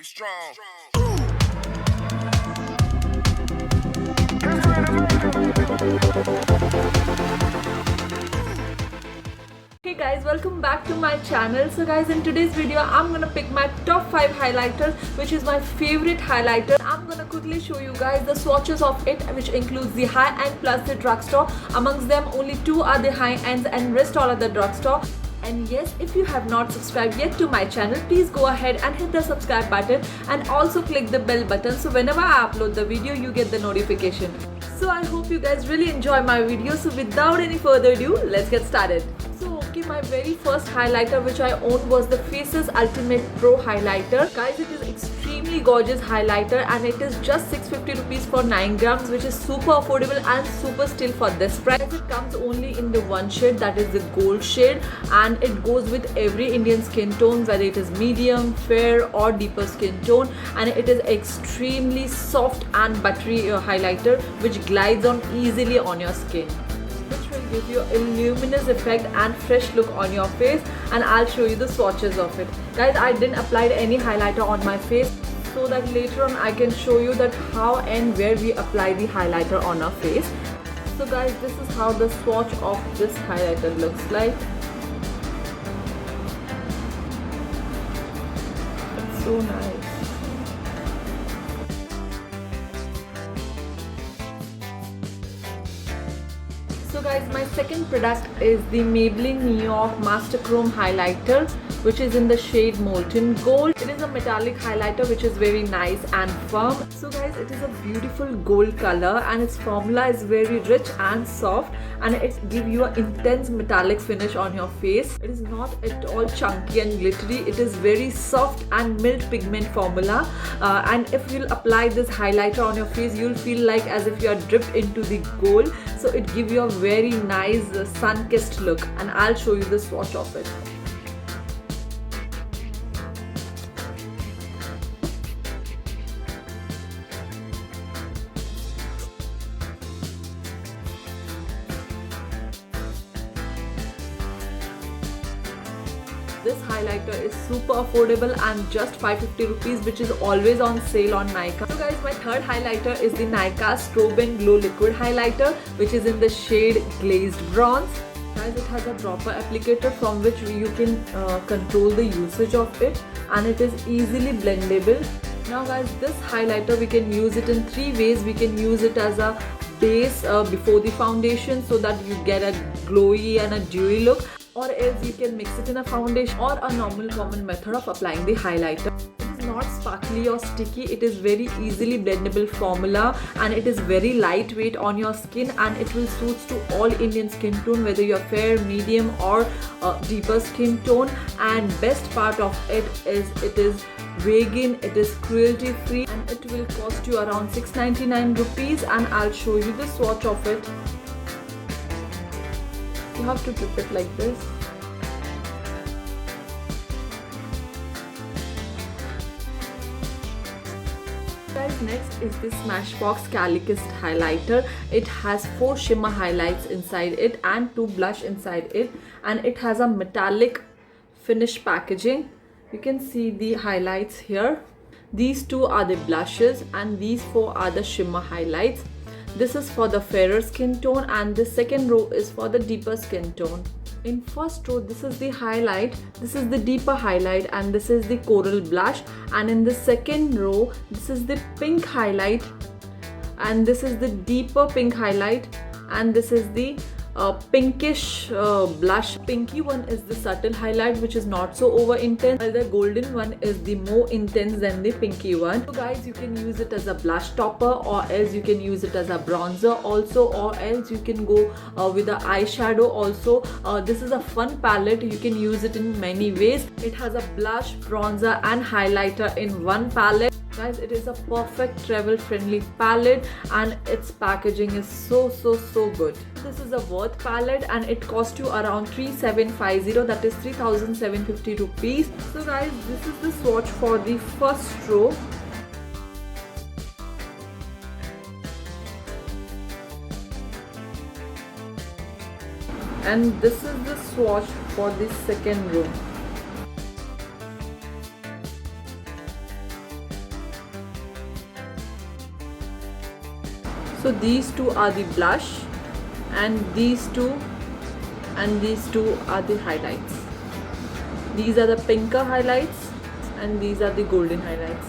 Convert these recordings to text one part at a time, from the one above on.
it strong. Hey guys, welcome back to my channel. So guys, in today's video I'm gonna pick my top 5 highlighters, which is my favorite highlighter. I'm gonna quickly show you guys the swatches of it, which includes the high end plus the drugstore. Amongst them only 2 are the high ends and rest all are the drugstore. And yes, if you have not subscribed yet to my channel, please go ahead and hit the subscribe button and also click the bell button, so whenever I upload the video you get the notification. So I hope you guys really enjoy my video. So without any further ado, let's get started. So okay, my very first highlighter which I owned was the Faces Ultimate Pro highlighter. Guys, it is extremely gorgeous highlighter and it is just 650 rupees for 9 grams, which is super affordable and super still for this price. It comes only in the one shade, that is the gold shade, and it goes with every Indian skin tone, whether it is medium, fair or deeper skin tone, and it is extremely soft and buttery highlighter which glides on easily on your skin, which will give you a luminous effect and fresh look on your face. And I'll show you the swatches of it. Guys, I didn't apply any highlighter on my face, so that later on I can show you that how and where we apply the highlighter on our face. So guys, this is how the swatch of this highlighter looks like. It's so nice. So guys, my second product is the Maybelline New York Master Chrome highlighter, which is in the shade Molten Gold. It is a metallic highlighter which is very nice and firm. So guys, it is a beautiful gold color and its formula is very rich and soft, and it gives you an intense metallic finish on your face. It is not at all chunky and glittery. It is very soft and mild pigment formula, and if you'll apply this highlighter on your face, you'll feel like as if you are dripped into the gold. So it gives you a very nice sun-kissed look, and I'll show you the swatch of it. This highlighter is super affordable and just 550 rupees, which is always on sale on Nykaa. So guys, my third highlighter is the Nykaa Strobe and Glow Liquid Highlighter, which is in the shade Glazed Bronze. Guys, it has a dropper applicator from which you can control the usage of it, and it is easily blendable. Now guys, this highlighter we can use it in 3 ways. We can use it as a base before the foundation so that you get a glowy and a dewy look, or else you can mix it in a foundation or a normal common method of applying the highlighter. It is not sparkly or sticky. It is very easily blendable formula, and it is very lightweight on your skin, and it will suit to all Indian skin tone, whether you are fair, medium or deeper skin tone. And best part of it is vegan, it is cruelty free, and it will cost you around 699 rupees, and I'll show you the swatch of it. You have to grip it like this. Guys, next is the Smashbox Calicast highlighter. It has 4 shimmer highlights inside it and 2 blush inside it, and it has a metallic finish packaging. You can see the highlights here. These 2 are the blushes and these 4 are the shimmer highlights. This is for the fairer skin tone, and the second row is for the deeper skin tone. In first row, this is the highlight, this is the deeper highlight, and this is the coral blush. And in the second row, this is the pink highlight, and this is the deeper pink highlight, and this is the pinkish blush. Pinky one is the subtle highlight which is not so over intense, while the golden one is the more intense than the pinky one. So guys, you can use it as a blush topper, or else you can use it as a bronzer also, or else you can go with the eyeshadow also. This is a fun palette. You can use it in many ways. It has a blush, bronzer and highlighter in one palette. Guys, it is a perfect travel friendly palette, and its packaging is so good. This is a Worth palette and it costs you around 3750, that is 3750 rupees. So guys, this is the swatch for the first row. And this is the swatch for the second row. So these two are the blush, and these two are the highlights. These are the pinker highlights and these are the golden highlights.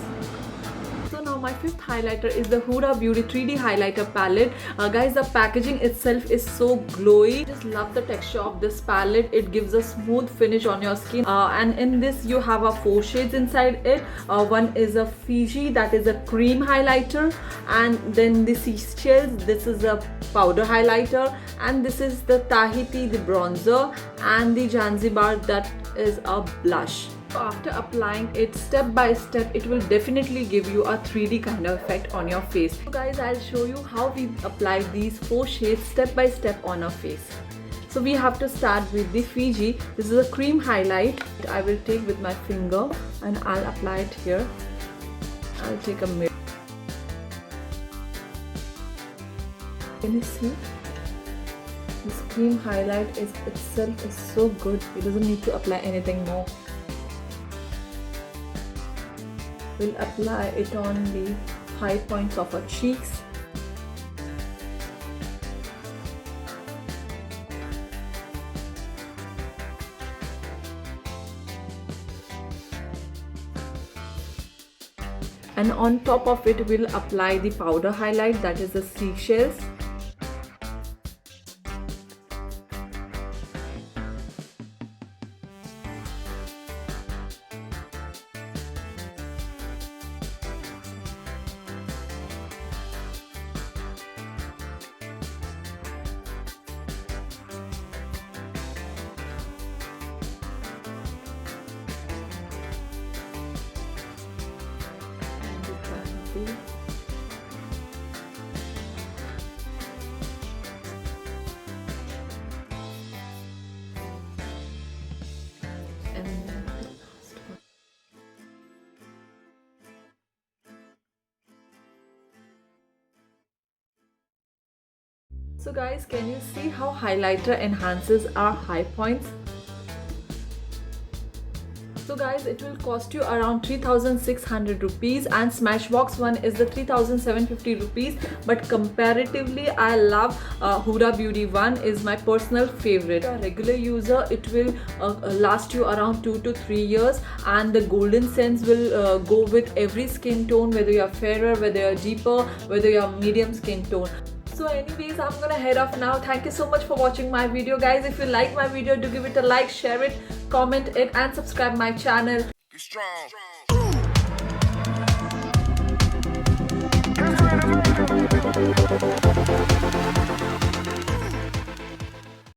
So now my fifth highlighter is the Huda Beauty 3D highlighter palette. Guys, the packaging itself is so glowy. Just love the texture of this palette. It gives a smooth finish on your skin, and in this you have 4 shades inside it. One is a Fiji, that is a cream highlighter, and then the Seychelles, this is a powder highlighter, and this is the Tahiti, the bronzer, and the Zanzibar, that is a blush. So after applying it step by step, it will definitely give you a 3D kind of effect on your face. So guys, I'll show you how we apply these 4 shades step by step on our face. So we have to start with the Fiji. This is a cream highlight. I will take with my finger and I'll apply it here. I'll take a mirror. Can you see? This cream highlight itself is so good. You doesn't need to apply anything more. We'll apply it on the high points of our cheeks. And on top of it, we'll apply the powder highlight, that is the Seychelles. So guys, can you see how highlighter enhances our high points? So guys, it will cost you around 3600 rupees, and Smashbox one is the 3750 rupees, but comparatively I love Huda Beauty one is my personal favorite. A regular user, it will last you around 2 to 3 years, and the golden scents will go with every skin tone, whether you are fairer, whether you are deeper, whether you are medium skin tone. So anyways, I'm gonna head off now. Thank you so much for watching my video, guys. If you like my video, do give it a like, share it, comment it, and subscribe my channel. Be strong.